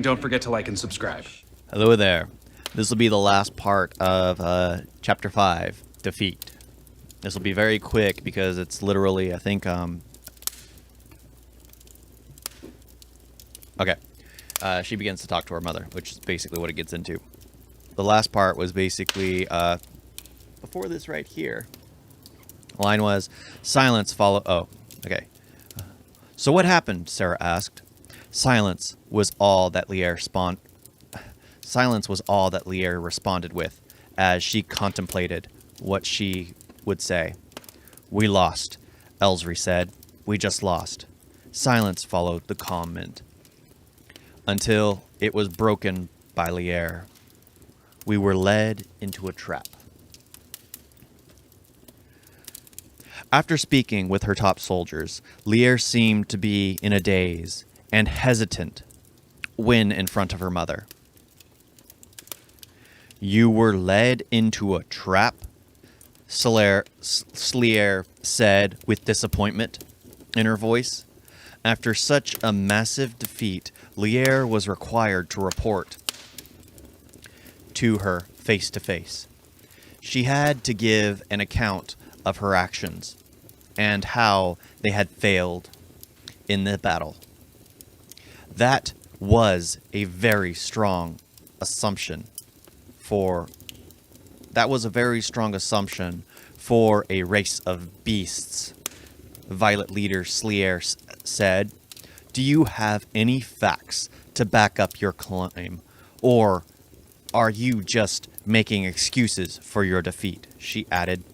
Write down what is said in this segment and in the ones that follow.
don't forget to like and subscribe. Hello there. This will be the last part of Chapter 5, Defeat. This will be very quick because it's literally, I think, okay. She begins to talk to her mother, which is basically what it gets into. The last part was basically, before this right here. The line was, silence follow... Oh, okay. So what happened? Sarah asked. Silence was all that Lier responded with, as she contemplated what she would say. We lost, Ellsbury said. We just lost. Silence followed the comment, until it was broken by Lier. We were led into a trap. After speaking with her top soldiers, Lier seemed to be in a daze and hesitant when in front of her mother. You were led into a trap? Slier said with disappointment in her voice. After such a massive defeat, Lier was required to report to her face to face. She had to give an account of her actions and how they had failed in the battle. That was a very strong assumption for a race of beasts. Violet leader Slier said, Do you have any facts to back up your claim, or are you just making excuses for your defeat? She added.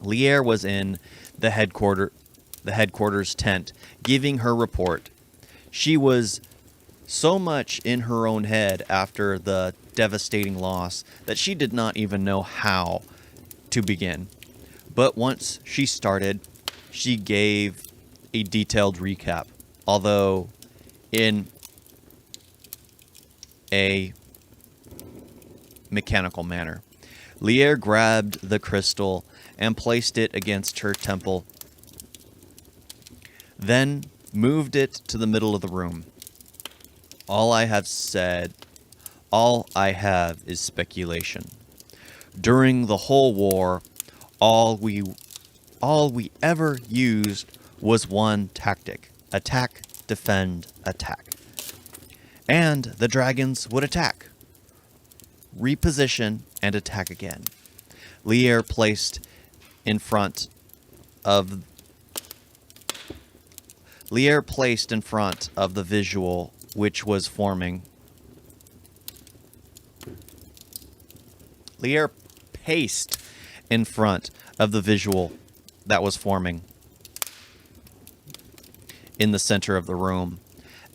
Lier was in the headquarters tent, giving her report. She was so much in her own head after the devastating loss that she did not even know how to begin. But once she started, she gave a detailed recap, although in a mechanical manner. Lier grabbed the crystal and placed it against her temple, then moved it to the middle of the room. All I have is speculation. During the whole war, all we ever used was one tactic: attack, defend, attack. And the dragons would attack, reposition, and attack again. Lier placed in front of the visual which was forming. Lier paced in front of the visual that was forming in the center of the room,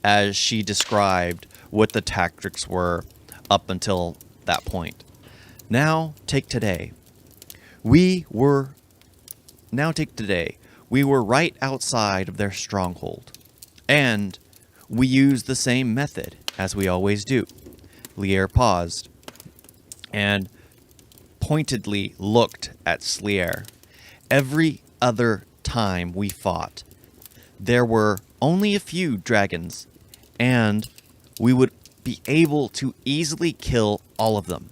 as she described what the tactics were up until that point. Now take today. We were right outside of their stronghold, and we used the same method as we always do. Lier paused and pointedly looked at Slier. Every other time we fought, there were only a few dragons, and we would be able to easily kill all of them.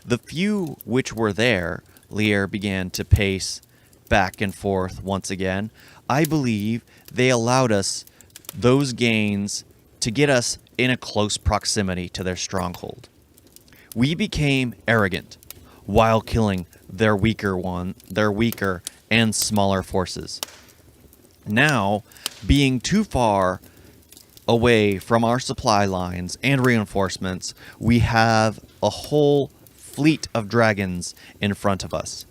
The few which were there, Lier began to pace back and forth once again. I believe they allowed us those gains to get us in a close proximity to their stronghold. We became arrogant while killing their weaker and smaller forces. Now, being too far away from our supply lines and reinforcements, we have a whole fleet of dragons in front of us.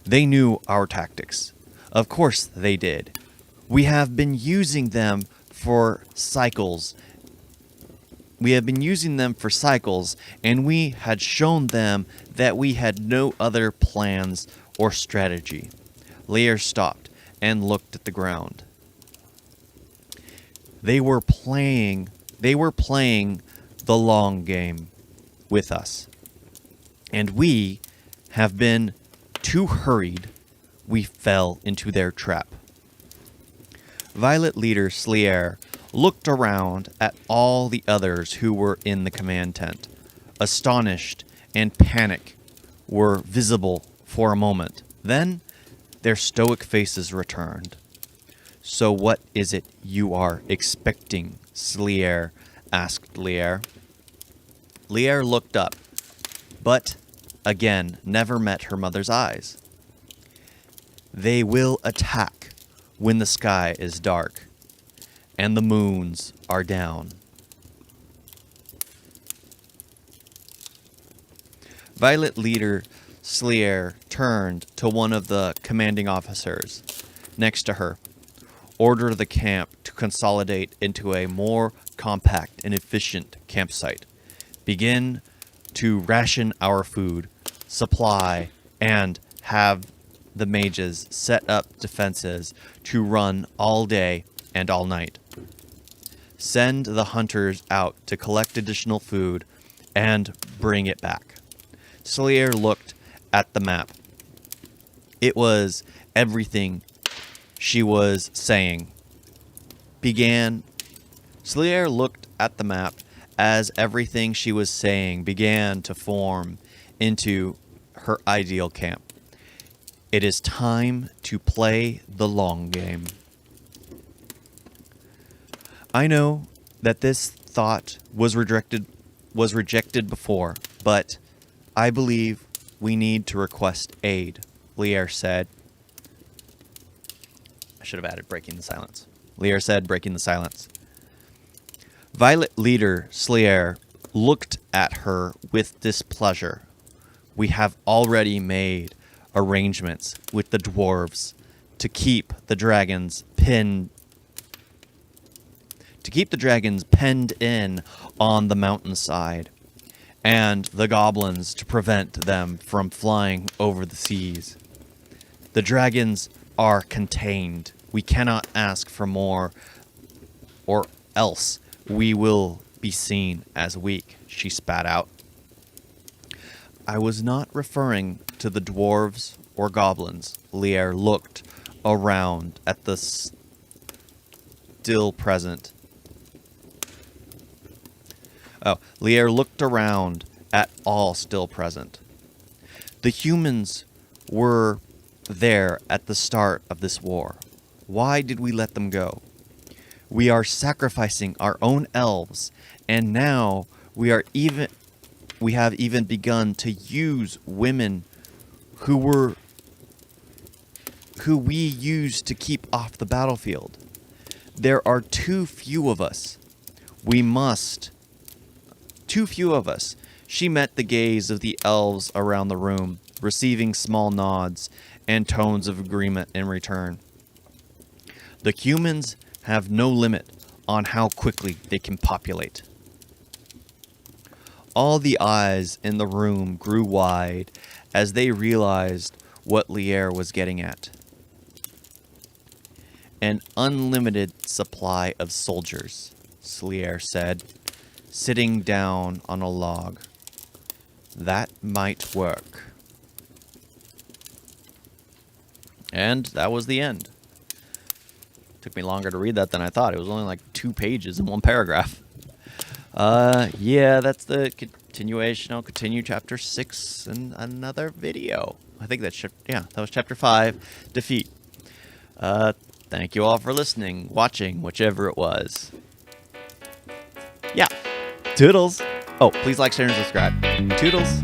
They knew our tactics. Of course they did. We have been using them for cycles. And we had shown them that we had no other plans or strategy. Lier stopped and looked at the ground. They were playing the long game with us. And we have been too hurried. We fell into their trap. Violet leader Slier looked around at all the others who were in the command tent. Astonished and panic were visible for a moment. Then their stoic faces returned. "So what is it you are expecting?" Slier asked Lier. Lier looked up, but again never met her mother's eyes. "They will attack when the sky is dark and the moons are down." Violet leader Slier turned to one of the commanding officers next to her. "Order the camp to consolidate into a more compact and efficient campsite. Begin to ration our food, supply, and have the mages set up defenses to run all day and all night. Send the hunters out to collect additional food and bring it back." Slier looked at the map. It was everything she was saying. Slier looked at the map as everything she was saying began to form into her ideal camp. It is time to play the long game. I know that this thought was rejected before, but I believe we need to request aid, Lier said. I should have added breaking the silence. Lier said, breaking the silence. Violet leader Slier looked at her with displeasure. "We have already made arrangements with the dwarves to keep the dragons penned in on the mountainside, and the goblins to prevent them from flying over the seas. The dragons are contained. We cannot ask for more, or else we will be seen as weak," she spat out. "I was not referring to the dwarves or goblins." Lier looked around at the still present. Lier looked around at all still present. "The humans were there at the start of this war. Why did we let them go? We are sacrificing our own elves, and now we have even begun to use women who we used to keep off the battlefield. There are too few of us. Too few of us." She met the gaze of the elves around the room, receiving small nods and tones of agreement in return. "The humans have no limit on how quickly they can populate." All the eyes in the room grew wide as they realized what Lier was getting at. "An unlimited supply of soldiers," Slier said, sitting down on a log. "That might work." And that was the end. Took me longer to read that than I thought. It was only like 2 pages in one paragraph. Yeah, that's the continuation. I'll continue chapter 6 in another video. I think that was chapter 5, Defeat. Thank you all for listening, watching, whichever it was. Yeah. Toodles. Oh, please like, share, and subscribe. Toodles.